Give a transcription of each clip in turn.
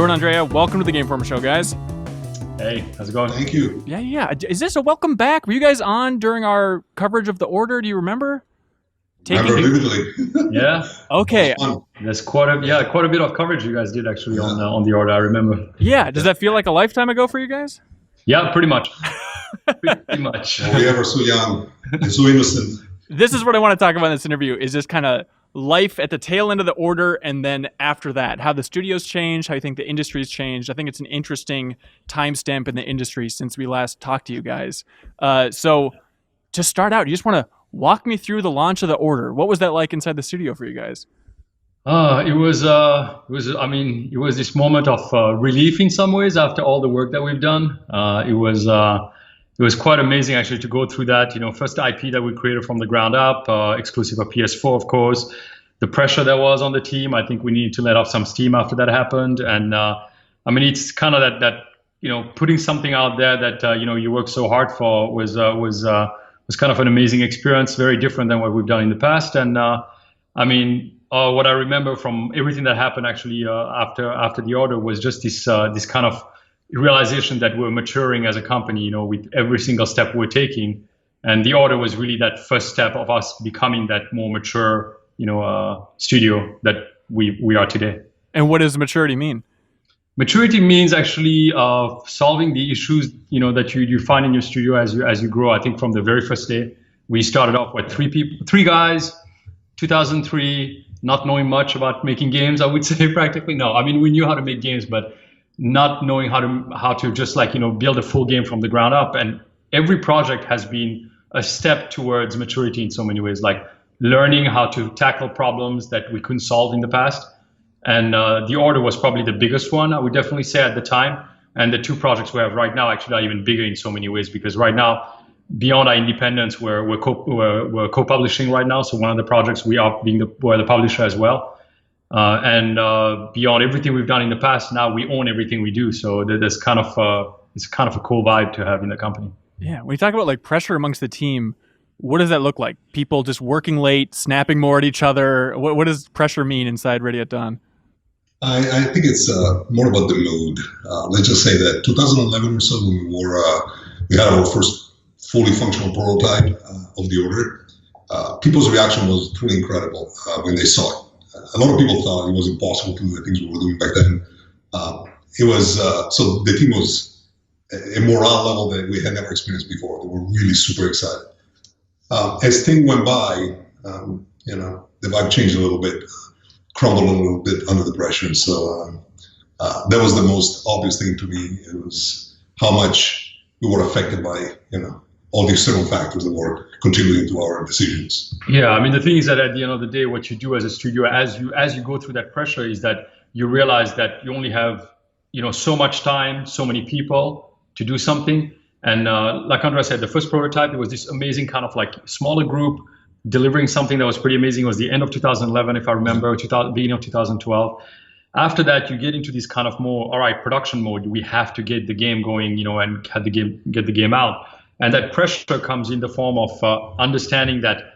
Drew and Andrea, welcome to the Game Informer Show, guys. Hey, how's it going? Thank you. Yeah. Is this a welcome back? Were you guys on during our coverage of the Order? Do you remember? Remember vividly. Yeah. Okay. There's quite a bit of coverage you guys did actually on the Order. I remember. Yeah. Does that feel like a lifetime ago for you guys? Yeah, pretty much. Pretty much. Well, we ever so young and so innocent. This is what I want to talk about in this interview, is just kind of life at the tail end of the Order, and then after that, how the studios changed, how you think the industry's changed. I think it's an interesting timestamp in the industry since we last talked to you guys. So to start out, you just want to walk me through the launch of the Order. What was that like inside the studio for you guys? It was this moment of relief in some ways after all the work that we've done. It was quite amazing actually to go through that. First IP that we created from the ground up, exclusive of PS4, of course. The pressure that was on the team, I think we needed to let off some steam after that happened. And it's kind of that putting something out there that you work so hard for was kind of an amazing experience, very different than what we've done in the past. And what I remember from everything that happened actually after the Order was just this kind of realization that we're maturing as a company, with every single step we're taking. And the Order was really that first step of us becoming that more mature, studio that we are today. And what does maturity mean? Maturity means actually solving the issues, that you find in your studio as you grow. I think from the very first day, we started off with three guys, 2003, not knowing much about making games, I would say practically. No, we knew how to make games, but not knowing how to just build a full game from the ground up. And every project has been a step towards maturity in so many ways, like learning how to tackle problems that we couldn't solve in the past. And the Order was probably the biggest one, I would definitely say at the time. And the two projects we have right now actually are even bigger in so many ways, because right now, beyond our independence, we're co-publishing right now. So one of the projects we're the publisher as well. And beyond everything we've done in the past, now we own everything we do. So there's it's kind of a cool vibe to have in the company. Yeah. When you talk about pressure amongst the team, what does that look like? People just working late, snapping more at each other. What does pressure mean inside Ready at Dawn? I think it's more about the mood. Let's just say that 2011 or so, when we had our first fully functional prototype of the Order, people's reaction was truly incredible when they saw it. A lot of people thought it was impossible to do the things we were doing back then. So the team was a morale level that we had never experienced before. They were really super excited. As things went by, the vibe changed a little bit, crumbled a little bit under the pressure. So that was the most obvious thing to me. It was how much we were affected by, all the external factors that were contributing to our decisions. Yeah, the thing is that at the end of the day, what you do as a studio, as you go through that pressure, is that you realize that you only have, so much time, so many people to do something. And like Andrea said, the first prototype, it was this amazing kind of smaller group delivering something that was pretty amazing. It was the end of 2011, if I remember, beginning of 2012. After that, you get into this kind of more, all right, production mode. We have to get the game going, and get the game out. And that pressure comes in the form of understanding that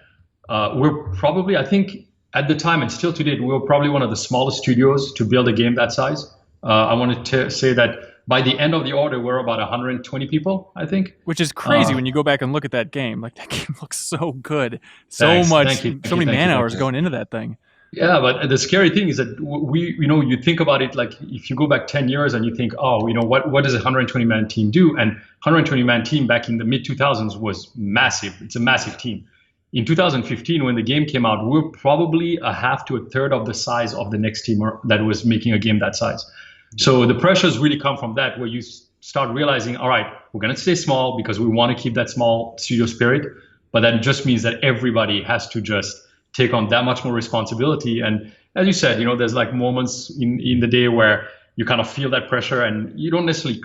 we're probably, I think, at the time and still today, we were probably one of the smallest studios to build a game that size. I wanted to say that by the end of the Order, we're about 120 people, I think. Which is crazy when you go back and look at that game. That game looks so good. So many man hours going into that thing. Yeah, but the scary thing is that you think about it, if you go back 10 years and you think, what does a 120-man team do? And 120-man team back in the mid-2000s was massive. It's a massive team. In 2015, when the game came out, we were probably a half to a third of the size of the next team that was making a game that size. So the pressures really come from that, where you start realizing, all right, we're going to stay small because we want to keep that small studio spirit. But that just means that everybody has to just take on that much more responsibility. And as you said, there's moments in the day where you kind of feel that pressure, and you don't necessarily,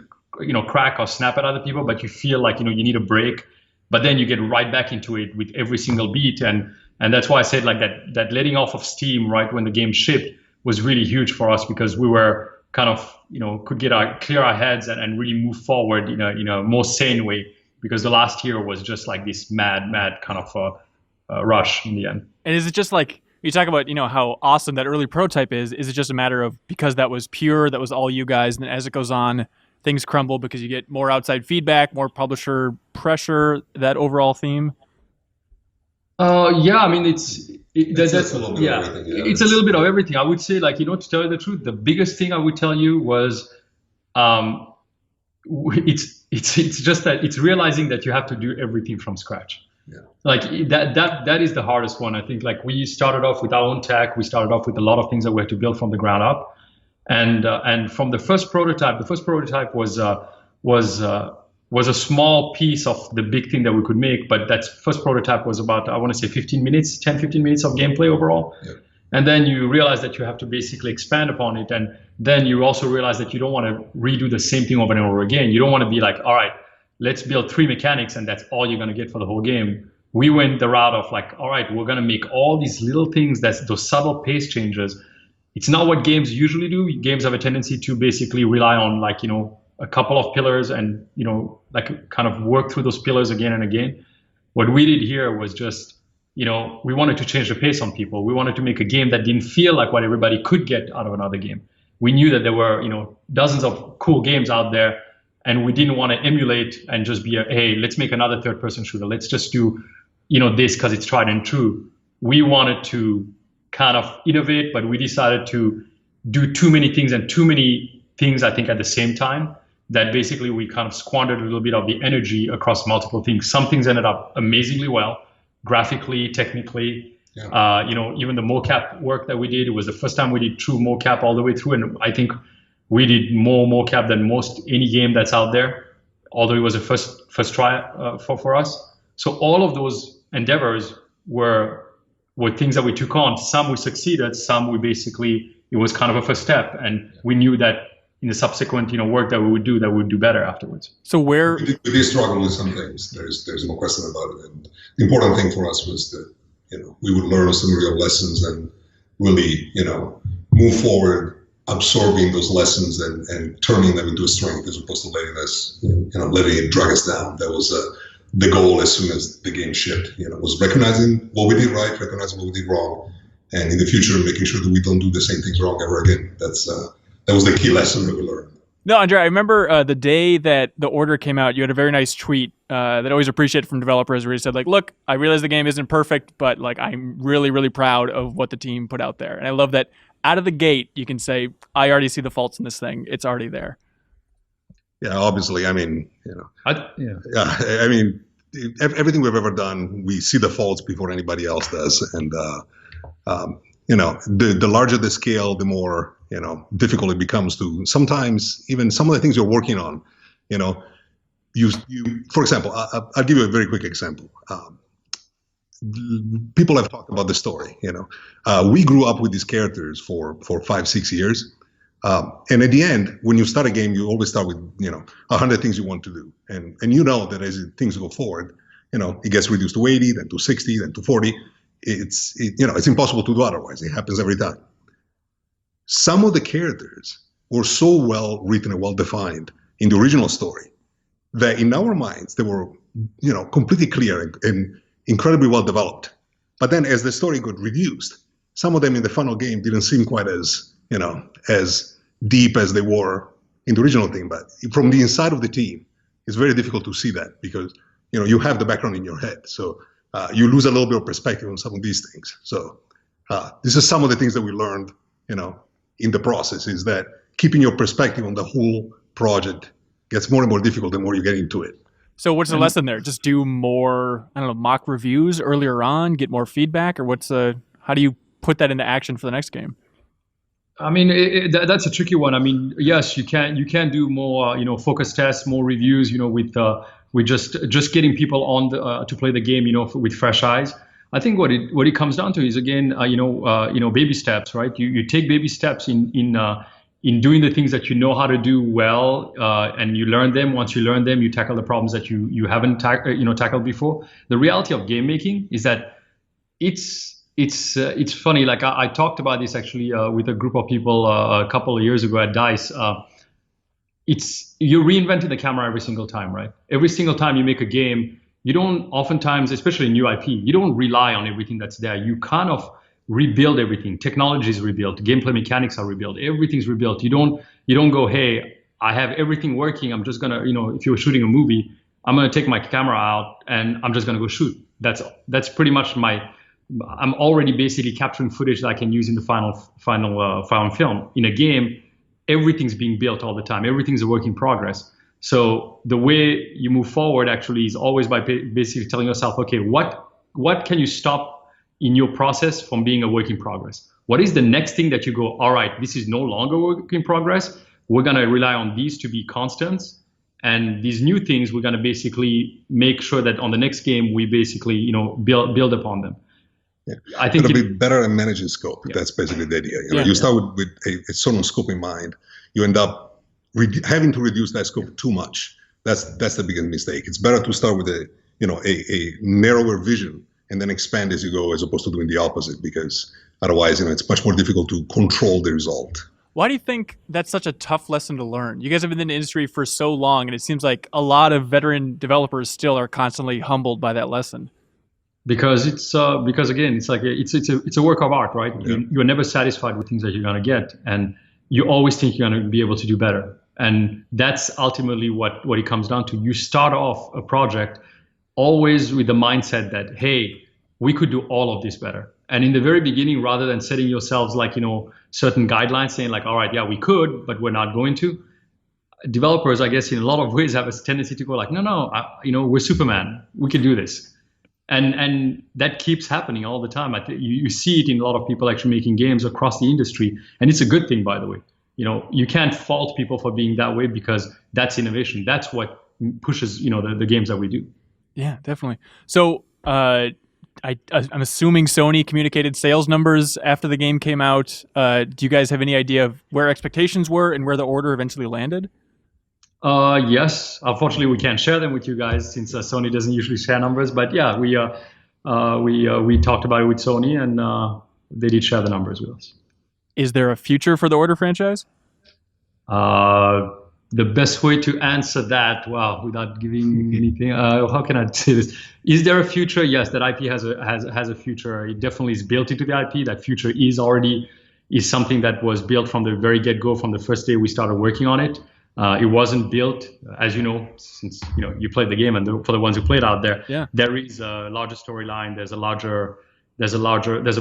crack or snap at other people, but you feel like, you need a break. But then you get right back into it with every single beat. And that's why I said that letting off of steam right when the game shipped was really huge for us, because we were kind of, could clear our heads and really move forward in a more sane way, because the last year was just this mad kind of rush in the end. And is it just You talk about, how awesome that early prototype is. Is it just a matter of because that was pure, that was all you guys, and as it goes on, things crumble because you get more outside feedback, more publisher pressure, that overall theme? Yeah, I mean, that's a little bit of everything. Yeah. It's a little bit of everything. I would say, to tell you the truth, the biggest thing I would tell you was, it's just that it's realizing that you have to do everything from scratch. Yeah. Like that is the hardest one. I think we started off with our own tech. We started off with a lot of things that we had to build from the ground up. And from the first prototype was a small piece of the big thing that we could make. But that first prototype was about, I want to say 15 minutes of gameplay overall. Yeah. And then you realize that you have to basically expand upon it. And then you also realize that you don't want to redo the same thing over and over again. You don't want to be like, all right, let's build 3 mechanics and that's all you're going to get for the whole game. We went the route of all right, we're going to make all these little things, those subtle pace changes. It's not what games usually do. Games have a tendency to basically rely on a couple of pillars and, kind of work through those pillars again and again. What we did here was just, we wanted to change the pace on people. We wanted to make a game that didn't feel like what everybody could get out of another game. We knew that there were, dozens of cool games out there, and we didn't want to emulate and just be hey, let's make another third-person shooter. Let's just do, this because it's tried and true. We wanted to kind of innovate, but we decided to do too many things, I think, at the same time, that basically we kind of squandered a little bit of the energy across multiple things. Some things ended up amazingly well, graphically, technically. Yeah. Even the mocap work that we did, it was the first time we did true mocap all the way through, and I think we did more mocap than most any game that's out there, although it was a first try for us. So all of those endeavors were things that we took on. Some we succeeded, some it was kind of a first step, and we knew that in the subsequent work that we would do better afterwards. So where we did struggle with some things. There's no question about it. And the important thing for us was that we would learn some real lessons and really move forward, absorbing those lessons and turning them into a strength as opposed to letting it drag us down. That was the goal as soon as the game shipped. Was recognizing what we did right, recognizing what we did wrong, and in the future making sure that we don't do the same things wrong ever again. That was the key lesson that we learned. No, Andrea, I remember the day that the order came out, you had a very nice tweet that I always appreciate from developers where you said, look, I realize the game isn't perfect, but I'm really, really proud of what the team put out there. And I love that out of the gate, you can say, I already see the faults in this thing. It's already there. Yeah, obviously. I mean, I mean, everything we've ever done, we see the faults before anybody else does. And, the larger the scale, the more, difficult it becomes to sometimes even some of the things you're working on, you for example, I'll give you a very quick example. People have talked about the story, we grew up with these characters for 5-6 years. And at the end, when you start a game, you always start with, 100 things you want to do. And that as things go forward, it gets reduced to 80, then to 60, then to 40. It's impossible to do otherwise. It happens every time. Some of the characters were so well written and well defined in the original story that in our minds, they were, completely clear and incredibly well developed. But then as the story got reduced, some of them in the final game didn't seem quite as, as deep as they were in the original thing. But from the inside of the team, it's very difficult to see that because, you have the background in your head. So you lose a little bit of perspective on some of these things. So this is some of the things that we learned, in the process, is that keeping your perspective on the whole project gets more and more difficult the more you get into it. So what's the lesson there? Just do more, mock reviews earlier on, get more feedback, or how do you put that into action for the next game? I mean, that's a tricky one. I mean, yes, you can do more, focus tests, more reviews, with just getting people on to play the game, with fresh eyes. I think what it comes down to is, again, baby steps, right? You take baby steps in doing the things that you know how to do well, and you learn them. Once you learn them, you tackle the problems that you haven't tackled before. The reality of game making is that it's funny. Like I talked about this actually with a group of people a couple of years ago at DICE. You're reinventing the camera every single time, right? Every single time you make a game, you don't oftentimes, especially in new IP, you don't rely on everything that's there. You kind of rebuild everything. Technology is rebuilt. Gameplay mechanics are rebuilt. Everything's rebuilt. You don't go, hey, I have everything working. I'm just gonna, if you're shooting a movie, I'm gonna take my camera out and I'm just gonna go shoot. That's pretty much I'm already basically capturing footage that I can use in the final film. In a game, everything's being built all the time. Everything's a work in progress. So the way you move forward actually is always by basically telling yourself, okay, what can you stop in your process from being a work in progress? What is the next thing that you go, all right, this is no longer work in progress. We're going to rely on these to be constants. And these new things, we're going to basically make sure that on the next game, we basically, build upon them. Yeah. I think it'll be better at managing scope. Yeah. That's basically the idea. You start with a certain scope in mind. You end up having to reduce that scope too much. That's the biggest mistake. It's better to start with a narrower vision and then expand as you go, as opposed to doing the opposite, because otherwise, it's much more difficult to control the result. Why do you think that's such a tough lesson to learn? You guys have been in the industry for so long, and it seems like a lot of veteran developers still are constantly humbled by that lesson. Because because again, it's like it's a work of art, right? Yeah. You're never satisfied with things that you're gonna get, and you always think you're gonna be able to do better. And that's ultimately what it comes down to. You start off a project always with the mindset that, hey, we could do all of this better. And in the very beginning, rather than setting yourselves like, certain guidelines saying like, all right, yeah, we could, but we're not going to. Developers, I guess, in a lot of ways have a tendency to go like, no, we're Superman. We can do this. And that keeps happening all the time. You see it in a lot of people actually making games across the industry. And it's a good thing, by the way. You can't fault people for being that way, because that's innovation. That's what pushes, the games that we do. Yeah, definitely. So I'm assuming Sony communicated sales numbers after the game came out. Do you guys have any idea of where expectations were and where the order eventually landed? Yes. Unfortunately, we can't share them with you guys since Sony doesn't usually share numbers. But yeah, we talked about it with Sony, and they did share the numbers with us. Is there a future for the Order franchise? The best way to answer that, without giving anything, how can I say this? Is there a future? Yes, that IP has a future. It definitely is built into the IP. That future is something that was built from the very get-go, from the first day we started working on it. It wasn't built, as you know, since you played the game, and for the ones who played out there, there is a larger storyline. There's a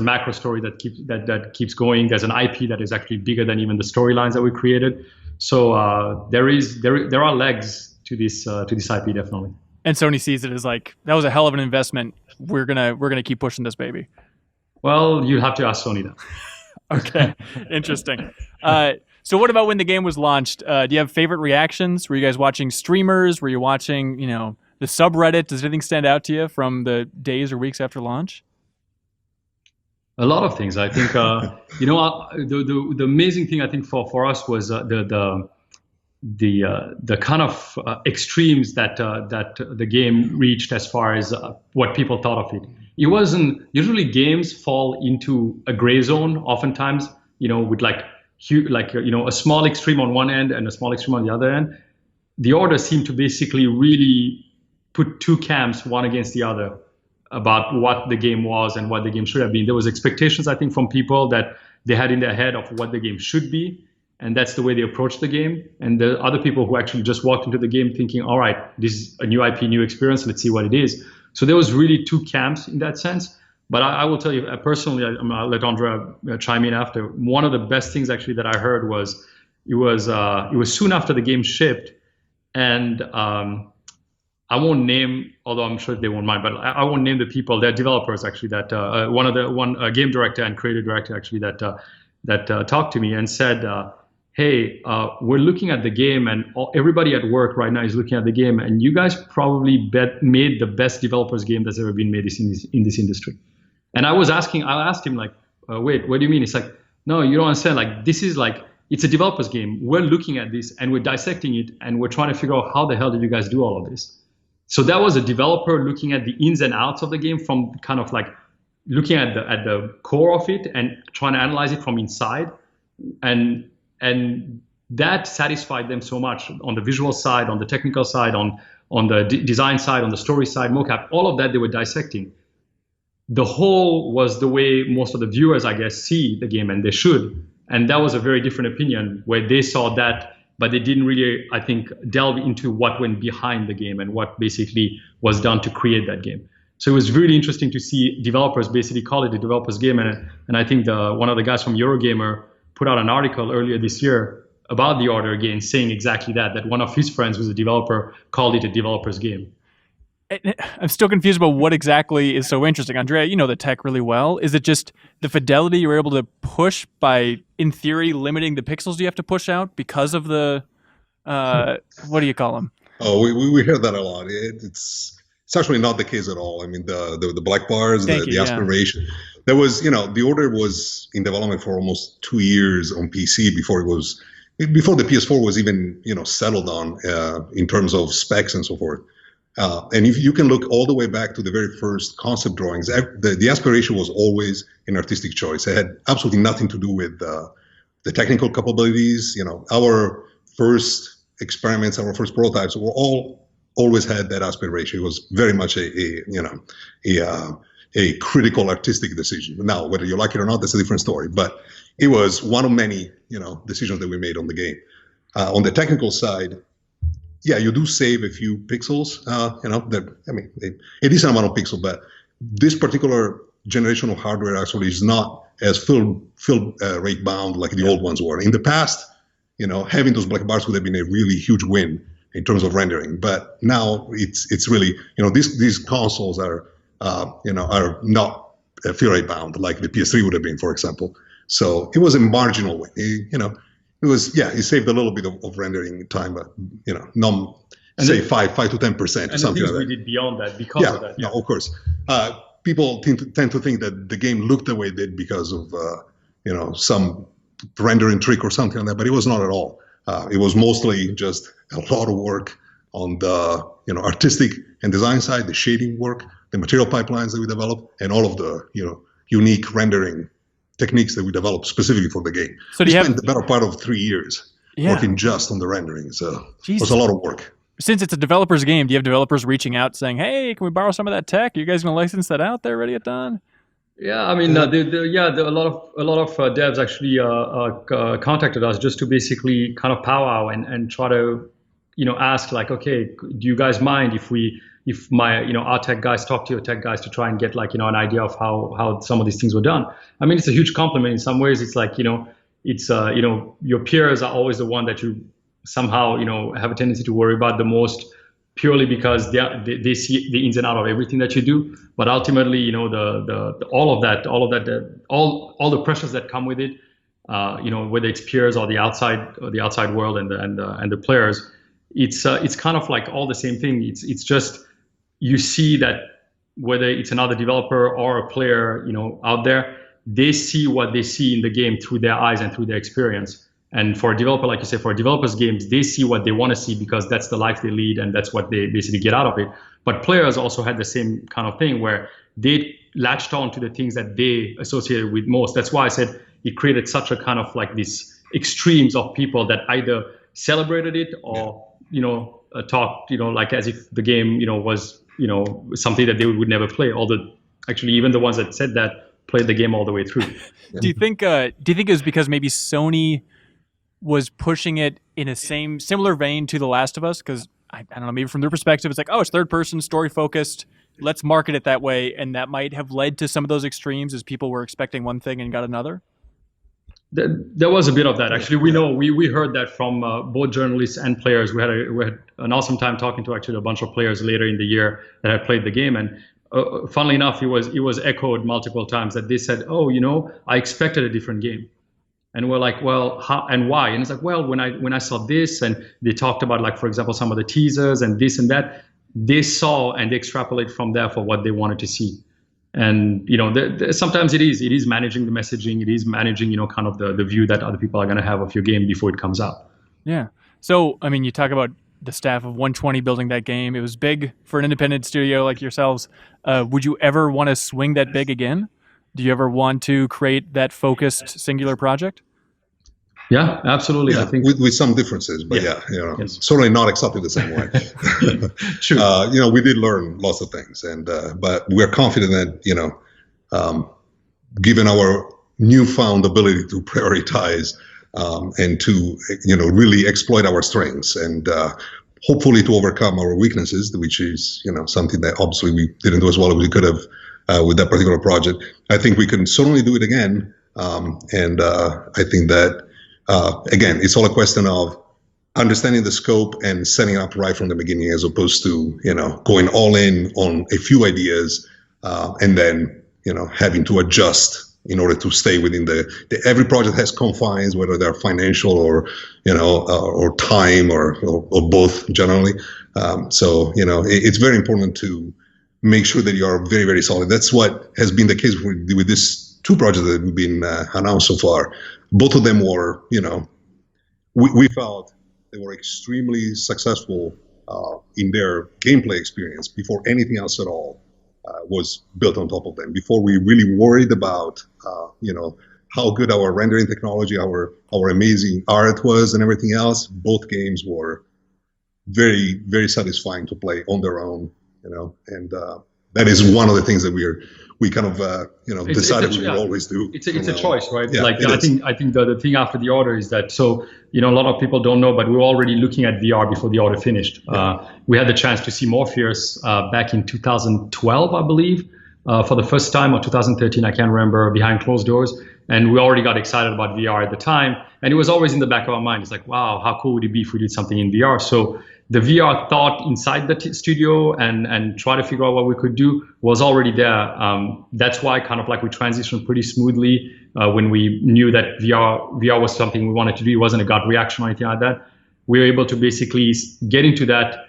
macro story that keeps going. There's an IP that is actually bigger than even the storylines that we created. So there are legs to this IP, definitely. And Sony sees it as like, that was a hell of an investment. We're gonna keep pushing this baby. Well, you have to ask Sony then. Okay, interesting. So what about when the game was launched? Do you have favorite reactions? Were you guys watching streamers? Were you watching, the subreddit? Does anything stand out to you from the days or weeks after launch? A lot of things. I think, the amazing thing I think for us was the kind of extremes that the game reached as far as what people thought of it. It wasn't, usually games fall into a gray zone oftentimes, with a small extreme on one end and a small extreme on the other end. The Order seemed to basically really put two camps, one against the other, about what the game was and what the game should have been. There was expectations, I think, from people that they had in their head of what the game should be, and that's the way they approached the game. And the other people who actually just walked into the game thinking, all right, this is a new IP, new experience, let's see what it is. So there was really two camps in that sense. But I will tell you, personally, I'll let Andrea chime in after. One of the best things actually that I heard was, it was soon after the game shipped, and I won't name, although I'm sure they won't mind, but I won't name the people. They're developers actually that one game director and creative director actually that talked to me and said, hey, we're looking at the game, and everybody at work right now is looking at the game, and you guys probably made the best developers game that's ever been made in this industry. And I asked him like, wait, what do you mean? It's like, no, you don't understand. Like, this is like, it's a developer's game. We're looking at this and we're dissecting it, and we're trying to figure out how the hell did you guys do all of this? So that was a developer looking at the ins and outs of the game, from kind of like looking at the core of it and trying to analyze it from inside. And that satisfied them so much on the visual side, on the technical side, on the design side, on the story side, mocap, all of that they were dissecting. the whole was the way most of the viewers, I guess, see the game, and they should. And that was a very different opinion where they saw that, but they didn't really, I think, delve into what went behind the game and what basically was done to create that game. So it was really interesting to see developers basically call it a developer's game. And I think one of the guys from Eurogamer put out an article earlier this year about the Order again, saying exactly that one of his friends who's a developer called it a developer's game. I'm still confused about what exactly is so interesting. Andrea, you know the tech really well. Is it just the fidelity you're able to push by, in theory, limiting the pixels you have to push out because of the, what do you call them? Oh, we hear that a lot. It's actually not the case at all. I mean, the black bars, the aspiration. There was, the Order was in development for almost 2 years on PC before the PS4 was even, settled on in terms of specs and so forth. And if you can look all the way back to the very first concept drawings, the aspiration was always an artistic choice. It had absolutely nothing to do with the technical capabilities. Our first experiments, our first prototypes were always had that aspiration. It was very much a critical artistic decision. Now, whether you like it or not, that's a different story. But it was one of many, decisions that we made on the game. On the technical side, yeah, you do save a few pixels, a decent amount of pixels, but this particular generation of hardware actually is not as fill rate bound like the old ones were. In the past, having those black bars would have been a really huge win in terms of rendering. But now it's really, these consoles are not fill rate bound like the PS3 would have been, for example. So it was a marginal win. It saved a little bit of rendering time, but say 5 to 10% or something like that. We did beyond that because of that. Yeah, of course. People tend to think that the game looked the way it did because of some rendering trick or something like that, but it was not at all. It was mostly just a lot of work on the artistic and design side, the shading work, the material pipelines that we developed, and all of the unique rendering techniques that we developed specifically for the game. So we spent the better part of 3 years working just on the rendering. So it was a lot of work. Since it's a developer's game, do you have developers reaching out saying, "Hey, can we borrow some of that tech? Are you guys going to license that out there? Ready it done?" Yeah, I mean, a lot of devs actually contacted us just to basically kind of powwow and try to, ask like, okay, do you guys mind if our tech guys talk to your tech guys to try and get like, an idea of how some of these things were done. I mean, it's a huge compliment. In some ways, it's like, it's, your peers are always the one that you somehow, have a tendency to worry about the most, purely because they see the ins and outs of everything that you do. But ultimately, all the pressures that come with it, whether it's peers or the outside world and the players, it's kind of like all the same thing. It's just, you see that whether it's another developer or a player, out there, they see what they see in the game through their eyes and through their experience. And for a developer, like you say, for developers' games, they see what they want to see because that's the life they lead and that's what they basically get out of it. But players also had the same kind of thing where they latched on to the things that they associated with most. That's why I said it created such a kind of like these extremes of people that either celebrated it or, talked, like as if the game, was, something that they would never play. Although actually even the ones that said that played the game all the way through. Do you think it was because maybe Sony was pushing it in a similar vein to The Last of Us? Because I don't know, maybe from their perspective, it's like, oh, it's third person, story focused. Let's market it that way, and that might have led to some of those extremes as people were expecting one thing and got another. There was a bit of that. Actually, we heard that from both journalists and players. We had an awesome time talking to actually a bunch of players later in the year that had played the game, and funnily enough, it was echoed multiple times that they said, "Oh, I expected a different game." And we're like, well, how and why? And it's like, well, when I saw this, and they talked about, like, for example, some of the teasers and this and that, they saw and they extrapolate from there for what they wanted to see. And sometimes it is managing the messaging, it is managing kind of the view that other people are going to have of your game before it comes out. Yeah. So I mean, you talk about the staff of 120 building that game. It was big for an independent studio like yourselves. Would you ever want to swing that big again? Do you ever want to create that focused singular project? Yeah, absolutely. Yeah, I think with some differences, but yes. Certainly not exactly the same way. True. We did learn lots of things, and but we're confident that given our newfound ability to prioritize and to really exploit our strengths and hopefully to overcome our weaknesses, which is something that obviously we didn't do as well as we could have with that particular project. I think we can certainly do it again, and I think that again, it's all a question of understanding the scope and setting up right from the beginning, as opposed to going all in on a few ideas and then having to adjust in order to stay within the every project has confines, whether they're financial or or time or both generally. So it's very important to make sure that you are very, very solid. That's what has been the case with these two projects that have been announced so far. Both of them were we felt they were extremely successful in their gameplay experience before anything else at all was built on top of them. Before we really worried about, how good our rendering technology, our amazing art was, and everything else, both games were very, very satisfying to play on their own. And that is one of the things that we kind of decided we would always do. It's a choice, right? Yeah, I think the thing after the order is that, so a lot of people don't know, but we were already looking at VR before the order finished. We had the chance to see Morpheus back in 2012, I believe, for the first time, or 2013, I can't remember, behind closed doors. And we already got excited about VR at the time. And it was always in the back of our mind. It's like, wow, how cool would it be if we did something in VR? So the VR thought inside the studio and try to figure out what we could do was already there. That's why kind of like we transitioned pretty smoothly when we knew that VR was something we wanted to do. It wasn't a gut reaction or anything like that. We were able to basically get into that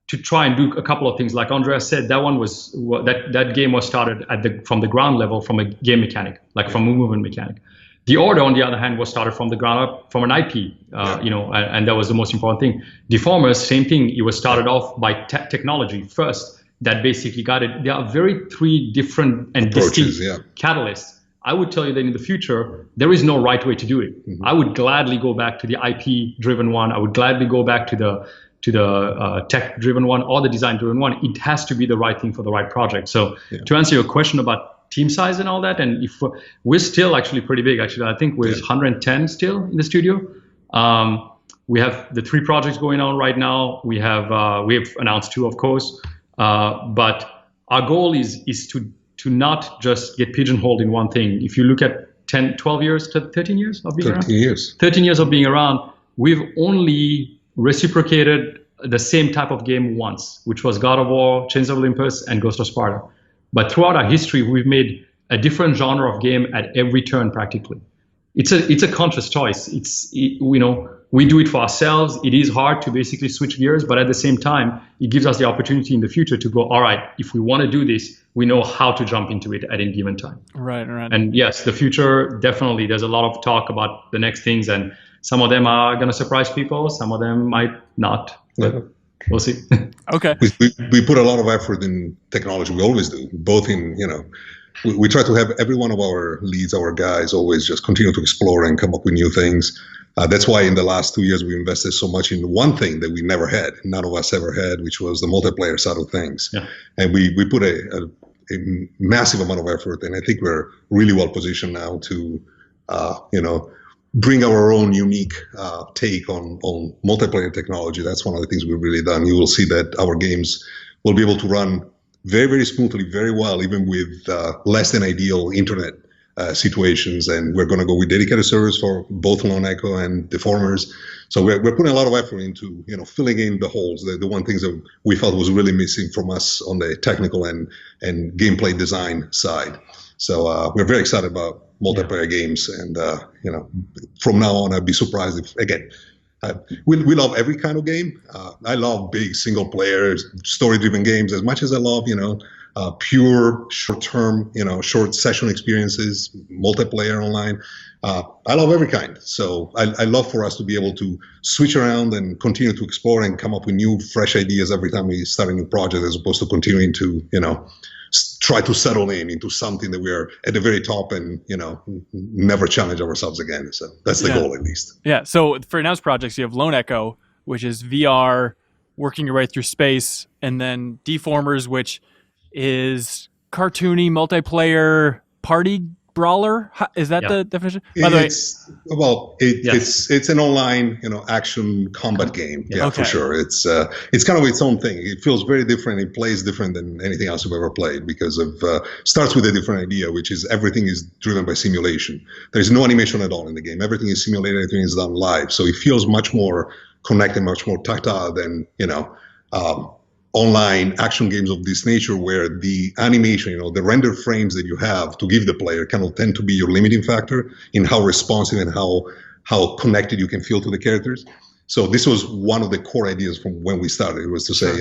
to try and do a couple of things. Like Andrea said, that game was started from the ground level, from a game mechanic, from a movement mechanic. The Order, on the other hand, was started from the ground up, from an IP, and that was the most important thing. Deformers, same thing. It was started off by technology first. That basically got it. There are three different and approaches, distinct catalysts. I would tell you that in the future, there is no right way to do it. Mm-hmm. I would gladly go back to the IP-driven one. I would gladly go back to the tech-driven one or the design-driven one. It has to be the right thing for the right project. So to answer your question about team size and all that, and if we're still actually pretty big. Actually, I think we're 110 still in the studio. We have the 3 projects going on right now. We have announced 2, of course, but our goal is to not just get pigeonholed in one thing. If you look at 10, 12 years to 13 years of being around, 13 years of being around, we've only reciprocated the same type of game once, which was God of War, Chains of Olympus, and Ghost of Sparta. But throughout our history, we've made a different genre of game at every turn practically. It's a conscious choice. We do it for ourselves. It is hard to basically switch gears, but at the same time, it gives us the opportunity in the future to go, all right, if we want to do this, we know how to jump into it at any given time. Right. And yes, the future, definitely, there's a lot of talk about the next things, and some of them are going to surprise people. Some of them might not. But we'll see. Okay. We put a lot of effort in technology. We always do, both in, we try to have every one of our leads, our guys, always just continue to explore and come up with new things. That's why in the last 2 years, we invested so much in one thing that we never had, none of us ever had, which was the multiplayer side of things. Yeah. And we put a massive amount of effort, and I think we're really well positioned now to, bring our own unique take on multiplayer technology. That's one of the things we've really done. You will see that our games will be able to run very, very smoothly, very well, even with less than ideal internet situations. And we're going to go with dedicated servers for both Lone Echo and Deformers. So we're putting a lot of effort into filling in the holes, the one things that we felt was really missing from us on the technical and gameplay design side. So we're very excited about multiplayer games, and from now on, I'd be surprised if, again, we love every kind of game. I love big single-player, story-driven games as much as I love, pure short-term, short session experiences, multiplayer online. I love every kind. So I love for us to be able to switch around and continue to explore and come up with new, fresh ideas every time we start a new project, as opposed to continuing to, try to settle into something that we are at the very top and, never challenge ourselves again. So that's the goal, at least. Yeah. So for announced projects, you have Lone Echo, which is VR, working your way through space, and then Deformers, which is cartoony multiplayer party brawler. Is that the definition? By the way, it's an online, action combat game. Yeah, for sure. It's kind of its own thing. It feels very different. It plays different than anything else I've ever played because of starts with a different idea, which is everything is driven by simulation. There's no animation at all in the game. Everything is simulated. Everything is done live. So it feels much more connected, much more tactile than online action games of this nature, where the animation, the render frames that you have to give the player kind of tend to be your limiting factor in how responsive and how connected you can feel to the characters. So this was one of the core ideas from when we started. It was to say,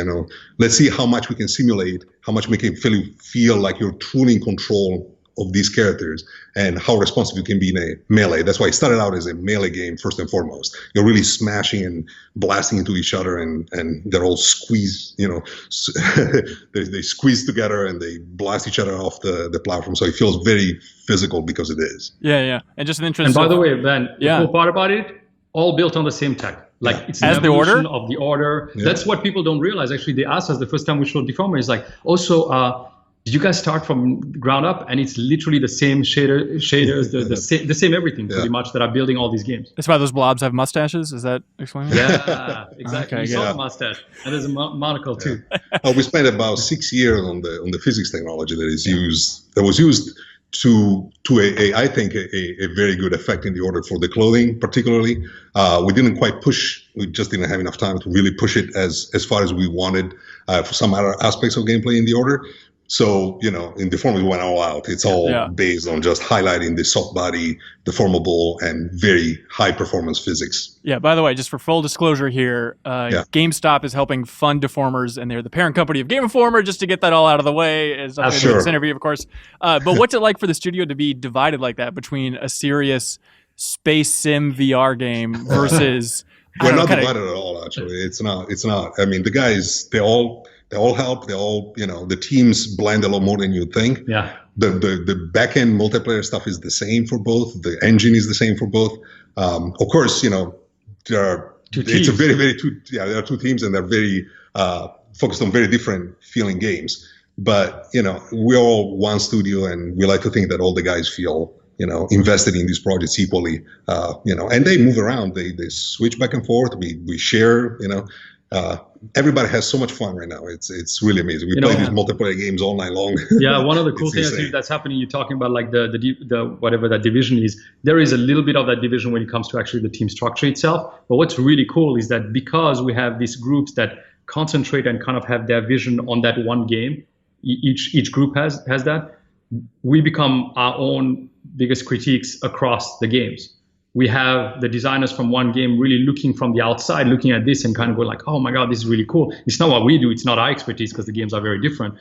let's see how much we can simulate, how much we can feel like you're truly in control of these characters, and how responsive you can be in a melee. That's why it started out as a melee game first and foremost. You're really smashing and blasting into each other, and they're all squeezed, they squeeze together and they blast each other off the platform. So it feels very physical because it is. Yeah. And just an interest. And by the way, Ben, the cool part about it, all built on the same tech. Like it's an evolution of the order. Yeah. That's what people don't realize. Actually, they asked us the first time we showed Deformer, is like, also, did you guys start from ground up? And it's literally the same shaders, the same everything pretty much that are building all these games. That's why those blobs have mustaches? Is that explaining? Yeah, exactly. Okay, you saw the mustache. And there's a monocle too. We spent about 6 years on the physics technology that was used to I think a very good effect in the order for the clothing particularly. We didn't quite push, we just didn't have enough time to really push it as far as we wanted for some other aspects of gameplay in the order. So, in Deformer, we went all out. It's all based on just highlighting the soft body, deformable, and very high performance physics. Yeah, by the way, just for full disclosure here, GameStop is helping fund Deformers, and they're the parent company of Game Informer, just to get that all out of the way. As this interview, of course. But what's it like for the studio to be divided like that between a serious space sim VR game versus... We're not divided at all, actually. It's not. I mean, the guys, they all help. They all, the teams blend a lot more than you think. Yeah. The back end multiplayer stuff is the same for both. The engine is the same for both. Of course, there are two teams. It's a very, very there are two teams, and they're very focused on very different feeling games. But we're all one studio, and we like to think that all the guys feel invested in these projects equally. And they move around. They switch back and forth. We share. Everybody has so much fun right now. It's really amazing. We play these multiplayer games all night long. Yeah, one of the cool things that's happening, you're talking about like the whatever that division is, there is a little bit of that division when it comes to actually the team structure itself. But what's really cool is that because we have these groups that concentrate and kind of have their vision on that one game, each group has that, we become our own biggest critiques across the games. We have the designers from one game really looking from the outside, looking at this and kind of go like, oh my God, this is really cool. It's not what we do. It's not our expertise because the games are very different.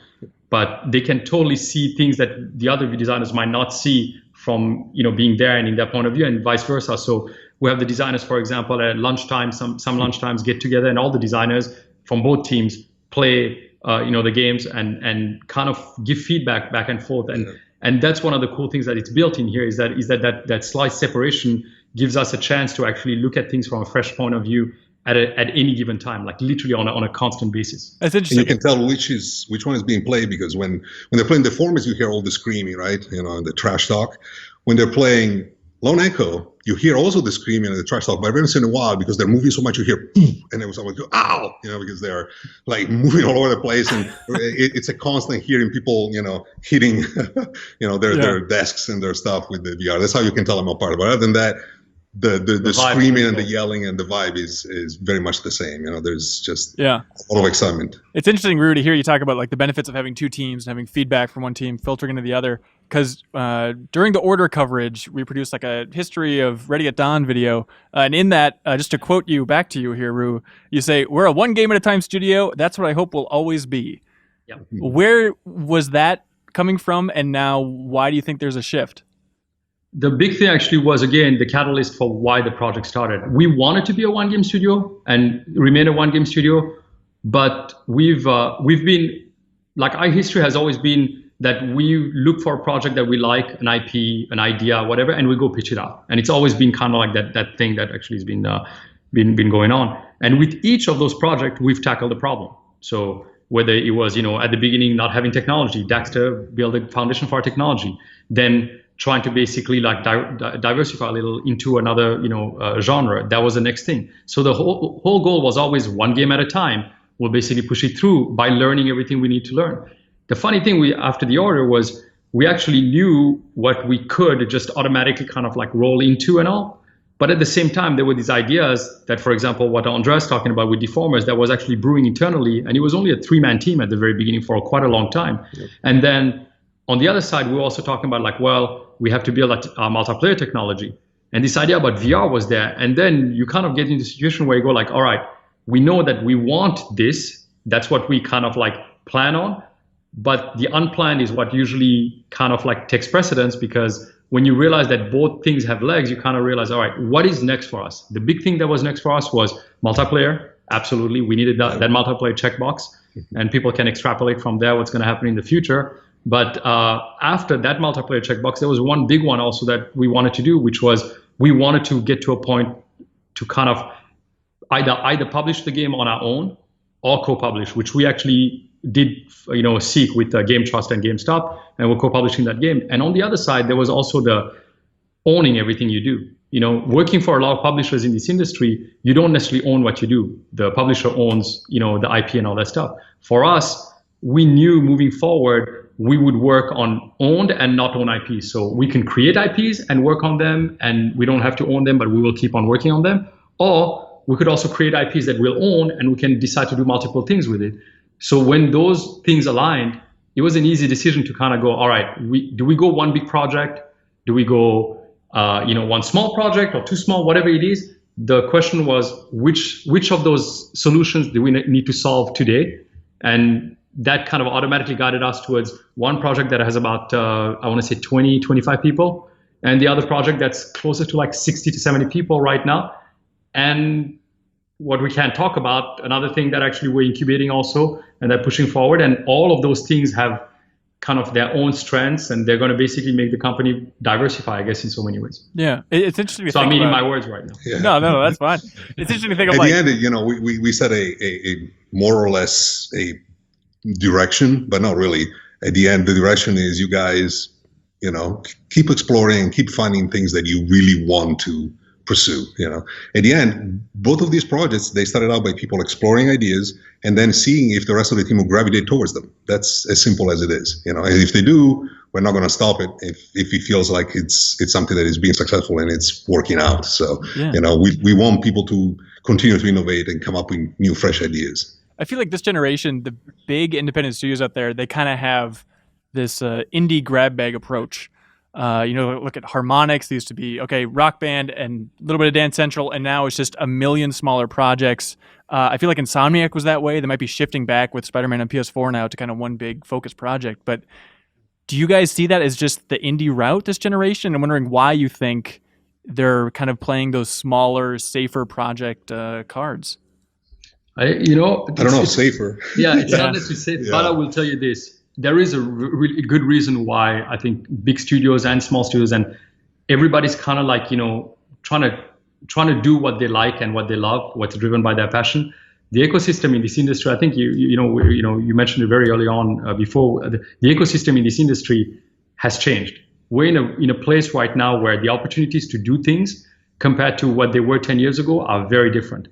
But they can totally see things that the other designers might not see from being there and in their point of view, and vice versa. So we have the designers, for example, at lunchtime, some lunchtimes get together, and all the designers from both teams play the games and kind of give feedback back and forth. And that's one of the cool things that it's built in here is that slight separation gives us a chance to actually look at things from a fresh point of view at any given time, like literally on a constant basis. That's interesting. And you can tell which one is being played, because when they're playing Deformers, you hear all the screaming, right? And the trash talk. When they're playing Lone Echo, you hear also the screaming and the trash talk, but every once in a while, because they're moving so much, you hear, and then someone go, ow, because they're like moving all over the place, and it's a constant hearing people, hitting, their desks and their stuff with the VR. That's how you can tell them apart. But other than that, the screaming and the yelling and the vibe is very much the same. There's just a lot of excitement. It's interesting, Rue, to hear you talk about like the benefits of having two teams and having feedback from one team filtering into the other. Because during the order coverage, we produced like a history of Ready at Dawn video. And in that, just to quote you back to you here, Rue, you say, "We're a one game at a time studio. That's what I hope we'll always be." Yep. Where was that coming from? And now why do you think there's a shift? The big thing actually was, again, the catalyst for why the project started. We wanted to be a one game studio and remain a one game studio. But we've been, like, our history has always been that we look for a project that we like, an IP, an idea, whatever, and we go pitch it out. And it's always been kind of like that thing that actually has been going on. And with each of those projects, we've tackled the problem. So whether it was, at the beginning not having technology, Dexter built a foundation for our technology, then trying to basically like diversify a little into another, genre. That was the next thing. So the whole goal was always one game at a time. We'll basically push it through by learning everything we need to learn. The funny thing after the order was we actually knew what we could just automatically kind of like roll into and all. But at the same time, there were these ideas that, for example, what Andrea is talking about with Deformers, that was actually brewing internally. And it was only a 3-man team at the very beginning for quite a long time. Yep. And then on the other side, we were also talking about like, well, we have to build a multiplayer technology. And this idea about VR was there. And then you kind of get into a situation where you go like, all right, we know that we want this. That's what we kind of like plan on. But the unplanned is what usually kind of like takes precedence, because when you realize that both things have legs, you kind of realize, all right, what is next for us? The big thing that was next for us was multiplayer. Absolutely. We needed that multiplayer checkbox, and people can extrapolate from there what's going to happen in the future. But after that multiplayer checkbox, there was one big one also that we wanted to do, which was we wanted to get to a point to kind of either publish the game on our own or co-publish, which we actually did, seek with Game Trust and GameStop, and we're co-publishing that game. And on the other side, there was also the owning everything you do. Working for a lot of publishers in this industry, you don't necessarily own what you do. The publisher owns, the IP and all that stuff. For us, we knew moving forward, we would work on owned and not owned IPs. So we can create IPs and work on them, and we don't have to own them, but we will keep on working on them. Or we could also create IPs that we'll own, and we can decide to do multiple things with it. So when those things aligned, it was an easy decision to kind of go, all right, do we go one big project? Do we go, one small project or two small, whatever it is? The question was, which of those solutions do we need to solve today? And that kind of automatically guided us towards one project that has about, 20, 25 people, and the other project that's closer to like 60 to 70 people right now. And what we can't talk about, another thing that actually we're incubating also, and they're pushing forward. And all of those things have kind of their own strengths, and they're going to basically make the company diversify, I guess, in so many ways. Yeah, it's interesting to think I'm eating my words right now. Yeah. No, that's fine. It's interesting to think of At the end, we set a more or less a direction, but not really. At the end, the direction is you guys, keep exploring, keep finding things that you really want to pursue. At the end, both of these projects, they started out by people exploring ideas and then seeing if the rest of the team will gravitate towards them. That's as simple as it is. And if they do, we're not going to stop it if it feels like it's something that is being successful and it's working out. So we want people to continue to innovate and come up with new, fresh ideas. I feel like this generation, the big independent studios out there, they kind of have this indie grab bag approach. Look at Harmonix. They used to be, Rock Band and a little bit of Dance Central, and now it's just a million smaller projects. I feel like Insomniac was that way. They might be shifting back with Spider-Man on PS4 now to kind of one big focused project. But do you guys see that as just the indie route this generation? I'm wondering why you think they're kind of playing those smaller, safer project cards. I don't know, safer. Yeah, it's not necessarily safe, but I will tell you this. There is a really good reason why I think big studios and small studios and everybody's kind of like, trying to do what they like and what they love, what's driven by their passion. The ecosystem in this industry, I think you mentioned it very early on before. The ecosystem in this industry has changed. We're in a place right now where the opportunities to do things compared to what they were 10 years ago are very different.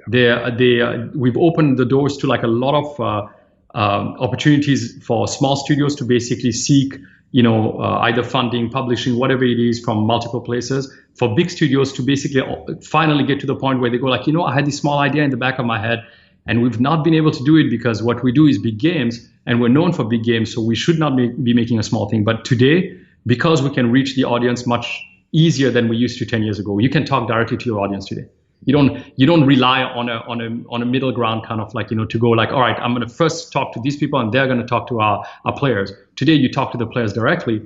We've opened the doors to like a lot of opportunities for small studios to basically seek, either funding, publishing, whatever it is from multiple places. For big studios to basically finally get to the point where they go like, I had this small idea in the back of my head and we've not been able to do it because what we do is big games and we're known for big games. So we should not be making a small thing. But today, because we can reach the audience much easier than we used to 10 years ago, you can talk directly to your audience today. You don't rely on a middle ground kind of like, to go like, all right, I'm going to first talk to these people and they're going to talk to our players. Today, you talk to the players directly.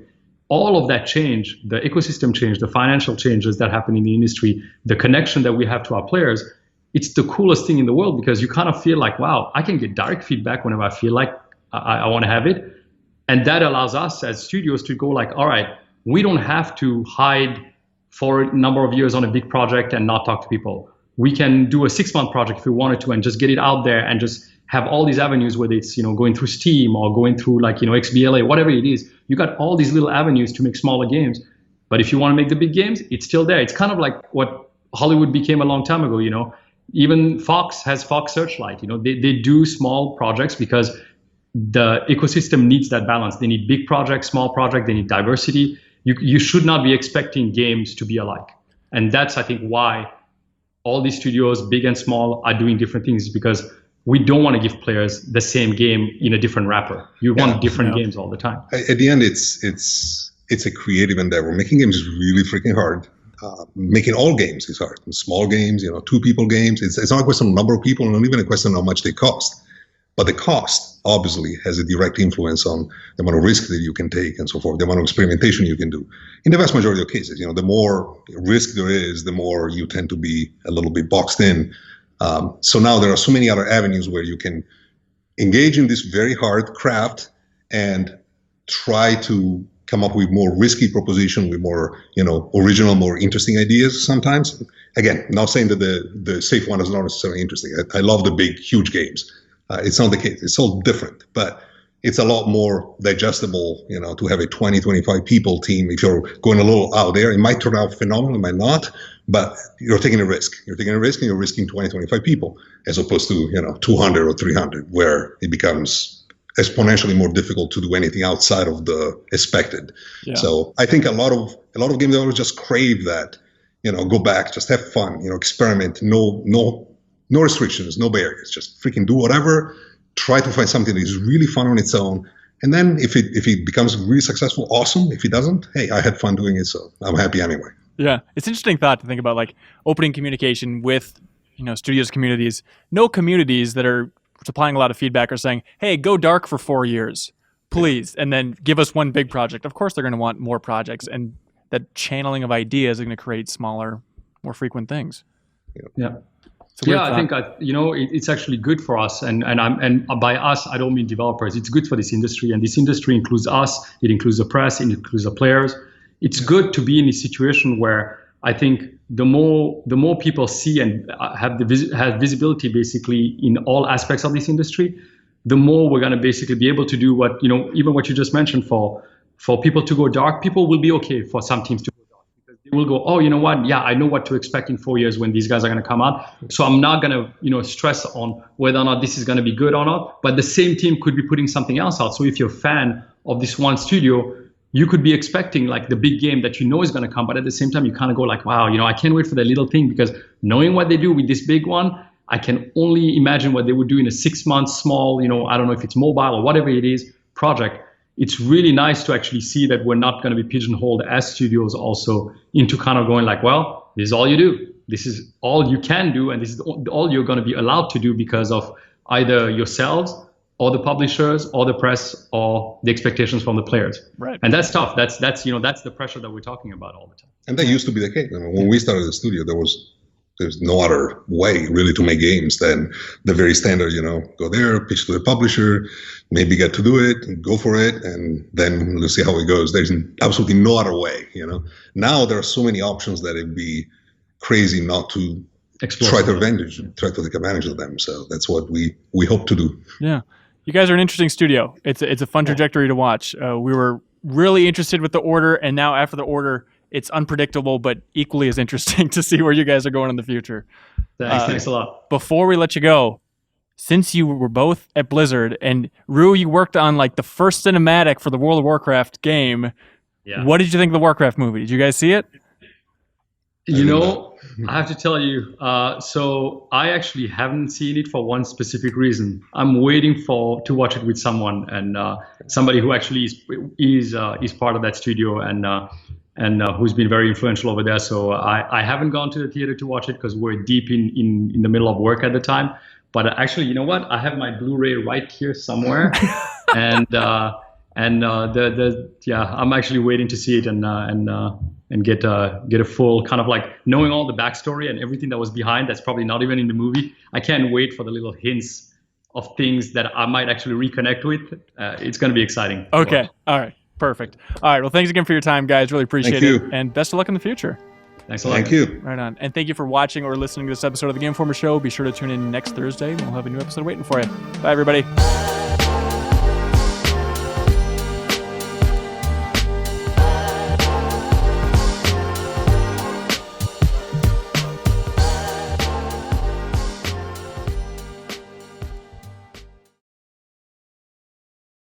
All of that change, the ecosystem change, the financial changes that happen in the industry, the connection that we have to our players, it's the coolest thing in the world because you kind of feel like, wow, I can get direct feedback whenever I feel like I want to have it. And that allows us as studios to go like, all right, we don't have to hide for a number of years on a big project and not talk to people. We can do a 6-month project if we wanted to and just get it out there and just have all these avenues, whether it's going through Steam or going through like XBLA, whatever it is. You got all these little avenues to make smaller games. But if you want to make the big games, it's still there. It's kind of like what Hollywood became a long time ago. Even Fox has Fox Searchlight. They do small projects because the ecosystem needs that balance. They need big projects, small projects. They need diversity. You should not be expecting games to be alike. And that's, I think, why all these studios, big and small, are doing different things, because we don't want to give players the same game in a different wrapper. You want different games all the time. At the end, it's a creative endeavor. Making games is really freaking hard. Making all games is hard. Small games, 2-people games. It's not a question of number of people, and not even a question of how much they cost. But the cost obviously has a direct influence on the amount of risk that you can take and so forth, the amount of experimentation you can do. In the vast majority of cases, the more risk there is, the more you tend to be a little bit boxed in. So now there are so many other avenues where you can engage in this very hard craft and try to come up with more risky proposition, with more, original, more interesting ideas sometimes. Again, not saying that the safe one is not necessarily interesting. I love the big, huge games. It's not the case. It's all different, but it's a lot more digestible, to have a 20, 25 people team. If you're going a little out there, it might turn out phenomenal, it might not, but you're taking a risk. You're taking a risk and you're risking 20, 25 people as opposed to, 200 or 300, where it becomes exponentially more difficult to do anything outside of the expected. Yeah. So I think a lot of game developers just crave that, go back, just have fun, experiment, no restrictions, no barriers, just freaking do whatever, try to find something that is really fun on its own. And then if it becomes really successful, awesome. If it doesn't, hey, I had fun doing it, so I'm happy anyway. Yeah, it's an interesting thought to think about, like opening communication with, studios communities. No communities that are supplying a lot of feedback are saying, hey, go dark for 4 years, please, and then give us one big project. Of course, they're going to want more projects, and that channeling of ideas are going to create smaller, more frequent things. Yeah. I think it's actually good for us, and by us I don't mean developers. It's good for this industry, and this industry includes us. It includes the press. It includes the players. It's good to be in a situation where I think the more people see and have visibility basically in all aspects of this industry, the more we're going to basically be able to do what even what you just mentioned for people to go dark. People will be okay for some teams to. They will go, oh, you know what? Yeah, I know what to expect in 4 years when these guys are going to come out. So I'm not going to, stress on whether or not this is going to be good or not. But the same team could be putting something else out. So if you're a fan of this one studio, you could be expecting like the big game that is going to come. But at the same time, you kind of go like, wow, I can't wait for that little thing, because knowing what they do with this big one, I can only imagine what they would do in a 6-month small, I don't know if it's mobile or whatever it is, project. It's really nice to actually see that we're not going to be pigeonholed as studios also into kind of going like, well, this is all you do. This is all you can do. And this is all you're going to be allowed to do because of either yourselves or the publishers or the press or the expectations from the players. Right. And that's tough. That's the pressure that we're talking about all the time. And that used to be the case. I mean, when we started the studio, there's no other way really to make games than the very standard, go there, pitch to the publisher, maybe get to do it, and go for it, and then let's see how it goes. There's absolutely no other way, Now there are so many options that it'd be crazy not to try to take advantage of them. So that's what we hope to do. Yeah. You guys are an interesting studio. It's a fun trajectory to watch. We were really interested with the Order, and now after the Order, it's unpredictable, but equally as interesting to see where you guys are going in the future. Thanks a lot. Before we let you go, since you were both at Blizzard, and Rue, you worked on like the first cinematic for the World of Warcraft game. Yeah. What did you think of the Warcraft movie? Did you guys see it? I have to tell you, so I actually haven't seen it for one specific reason. I'm waiting to watch it with someone, and somebody who actually is part of that studio and who's been very influential over there. So I haven't gone to the theater to watch it because we're deep in the middle of work at the time. But actually, you know what? I have my Blu-ray right here somewhere, and I'm actually waiting to see it and get a full kind of like knowing all the backstory and everything that was behind. That's probably not even in the movie. I can't wait for the little hints of things that I might actually reconnect with. It's going to be exciting. Okay. All right. Perfect. All right. Well, thanks again for your time, guys. Really appreciate it. And best of luck in the future. Thanks a lot. Thank you. Right on. And thank you for watching or listening to this episode of the Game Informer Show. Be sure to tune in next Thursday. We'll have a new episode waiting for you. Bye, everybody.